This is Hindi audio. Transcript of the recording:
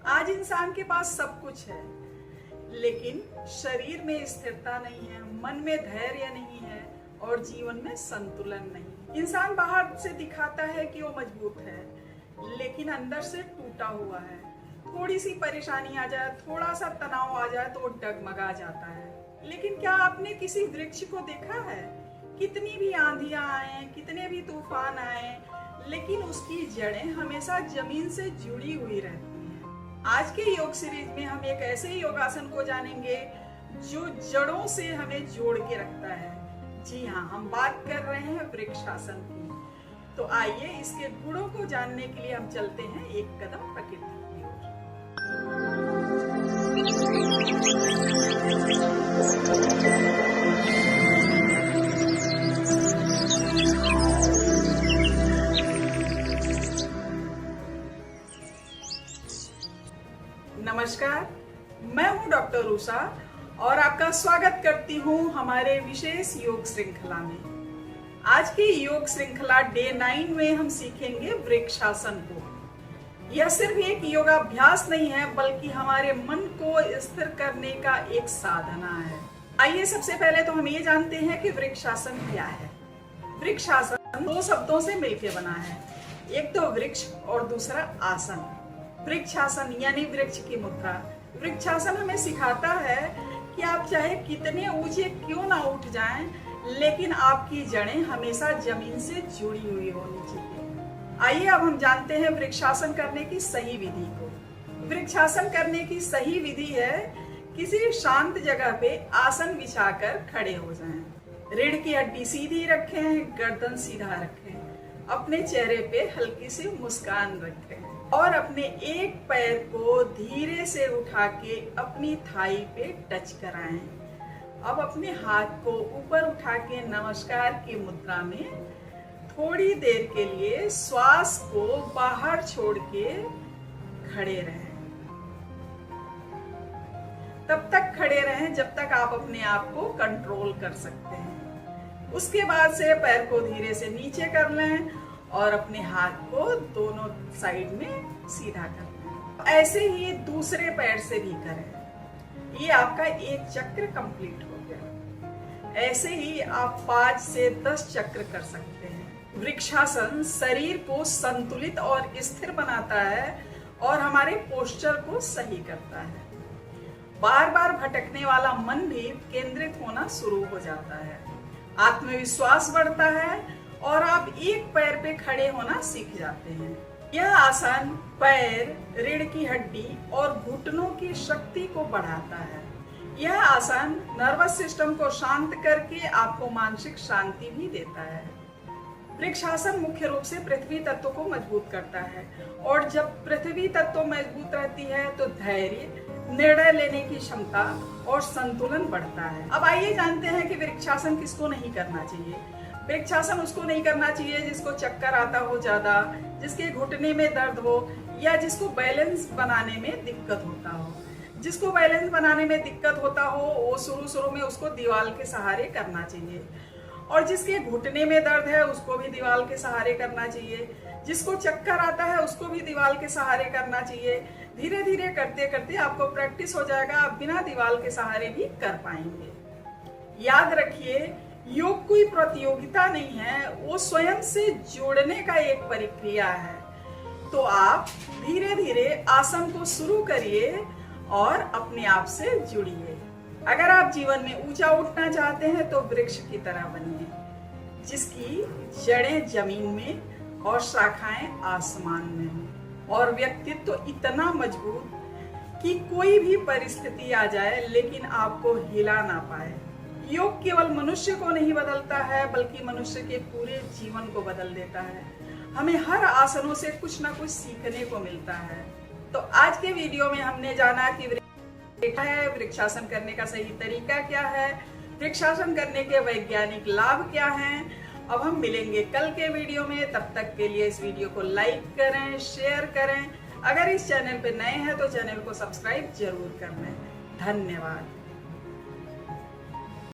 आज इंसान के पास सब कुछ है, लेकिन शरीर में स्थिरता नहीं है, मन में धैर्य नहीं है और जीवन में संतुलन नहीं। इंसान बाहर से दिखाता है कि वो मजबूत है, लेकिन अंदर से टूटा हुआ है। थोड़ी सी परेशानी आ जाए, थोड़ा सा तनाव आ जाए तो वो डगमगा जाता है। लेकिन क्या आपने किसी वृक्ष को देखा है? कितनी भी आंधियां आए, कितने भी तूफान आए, लेकिन उसकी जड़ें हमेशा जमीन से जुड़ी हुई रहती हैं। आज के योग सीरीज में हम एक ऐसे योगासन को जानेंगे जो जड़ों से हमें जोड़ के रखता है। जी हाँ, हम बात कर रहे हैं वृक्षासन की। तो आइए इसके गुणों को जानने के लिए हम चलते हैं एक कदम प्रकृति की ओर। नमस्कार, मैं हूं डॉक्टर उषा और आपका स्वागत करती हूं हमारे विशेष योग श्रृंखला में। आज की योग श्रृंखला डे 9 में हम सीखेंगे वृक्षासन को। यह सिर्फ एक योगाभ्यास नहीं है, बल्कि हमारे मन को स्थिर करने का एक साधना है। आइए सबसे पहले तो हम ये जानते हैं कि वृक्षासन क्या है। वृक्षासन दो शब्दों से मिलकर बना है, एक तो वृक्ष और दूसरा आसन। वृक्षासन यानी वृक्ष की मुद्रा। वृक्षासन हमें सिखाता है कि आप चाहे कितने ऊंचे क्यों ना उठ जाएं, लेकिन आपकी जड़ें हमेशा जमीन से जुड़ी हुई होनी चाहिए। आइए अब हम जानते हैं वृक्षासन करने की सही विधि को। वृक्षासन करने की सही विधि है किसी शांत जगह पे आसन बिछाकर खड़े हो जाएं। रीढ़ की हड्डी सीधी रखें, गर्दन सीधा रखें, अपने चेहरे पे हल्की सी मुस्कान रखें और अपने एक पैर को धीरे से उठा के अपनी थाई पे टच कराएं। अब अपने हाथ को ऊपर उठा के नमस्कार की मुद्रा में थोड़ी देर के लिए श्वास को बाहर छोड़ के खड़े रहें। तब तक खड़े रहें जब तक आप अपने आप को कंट्रोल कर सकते हैं। उसके बाद से पैर को धीरे से नीचे कर लें और अपने हाथ को दोनों साइड में सीधा कर लें। ऐसे ही दूसरे पैर से भी करें। ये आपका एक चक्र कंप्लीट हो गया। ऐसे ही आप 5 से 10 चक्र कर सकते हैं। वृक्षासन शरीर को संतुलित और स्थिर बनाता है और हमारे पोस्चर को सही करता है। बार बार भटकने वाला मन भी केंद्रित होना शुरू हो जाता है। आत्मविश्वास बढ़ता है और आप एक पैर पे खड़े होना सीख जाते हैं। यह आसन पैर, रीढ़ की हड्डी और घुटनों की शक्ति को बढ़ाता है। यह आसन नर्वस सिस्टम को शांत करके आपको मानसिक शांति भी देता है। वृक्षासन मुख्य रूप से पृथ्वी तत्व को मजबूत करता है और जब पृथ्वी तत्व मजबूत रहती है तो धैर्य, निर्णय लेने की क्षमता और संतुलन बढ़ता है। अब आइए जानते हैं कि वृक्षासन किसको नहीं करना चाहिए। वृक्षासन उसको नहीं करना चाहिए जिसको चक्कर आता हो ज्यादा, जिसके घुटने में दर्द हो या जिसको बैलेंस बनाने में दिक्कत होता हो। जिसको बैलेंस बनाने में दिक्कत होता हो वो शुरू में उसको दीवार के सहारे करना चाहिए, और जिसके घुटने में दर्द है उसको भी दीवार के सहारे करना चाहिए। जिसको चक्कर आता है उसको भी दीवार के सहारे करना चाहिए। धीरे धीरे करते करते आपको प्रैक्टिस हो जाएगा, आप बिना दीवार के सहारे भी कर पाएंगे। याद रखिए, योग कोई प्रतियोगिता नहीं है, वो स्वयं से जोड़ने का एक प्रक्रिया है। तो आप धीरे धीरे आसन को शुरू करिए और अपने आप से जुड़िए। अगर आप जीवन में ऊंचा उठना चाहते हैं तो वृक्ष की तरह बनिए, जिसकी जड़ें जमीन में और शाखाएं आसमान में हो और व्यक्तित्व तो इतना मजबूत कि कोई भी परिस्थिति आ जाए लेकिन आपको हिला ना पाए। योग केवल मनुष्य को नहीं बदलता है, बल्कि मनुष्य के पूरे जीवन को बदल देता है। हमें हर आसनों से कुछ ना कुछ सीखने को मिलता है। तो आज के वीडियो में हमने जाना कि वृक्षासन करने का सही तरीका क्या है, वृक्षासन करने के वैज्ञानिक लाभ क्या हैं। अब हम मिलेंगे कल के वीडियो में। तब तक के लिए इस वीडियो को लाइक करें, शेयर करें। अगर इस चैनल पे नए हैं तो चैनल को सब्सक्राइब जरूर कर लें। धन्यवाद।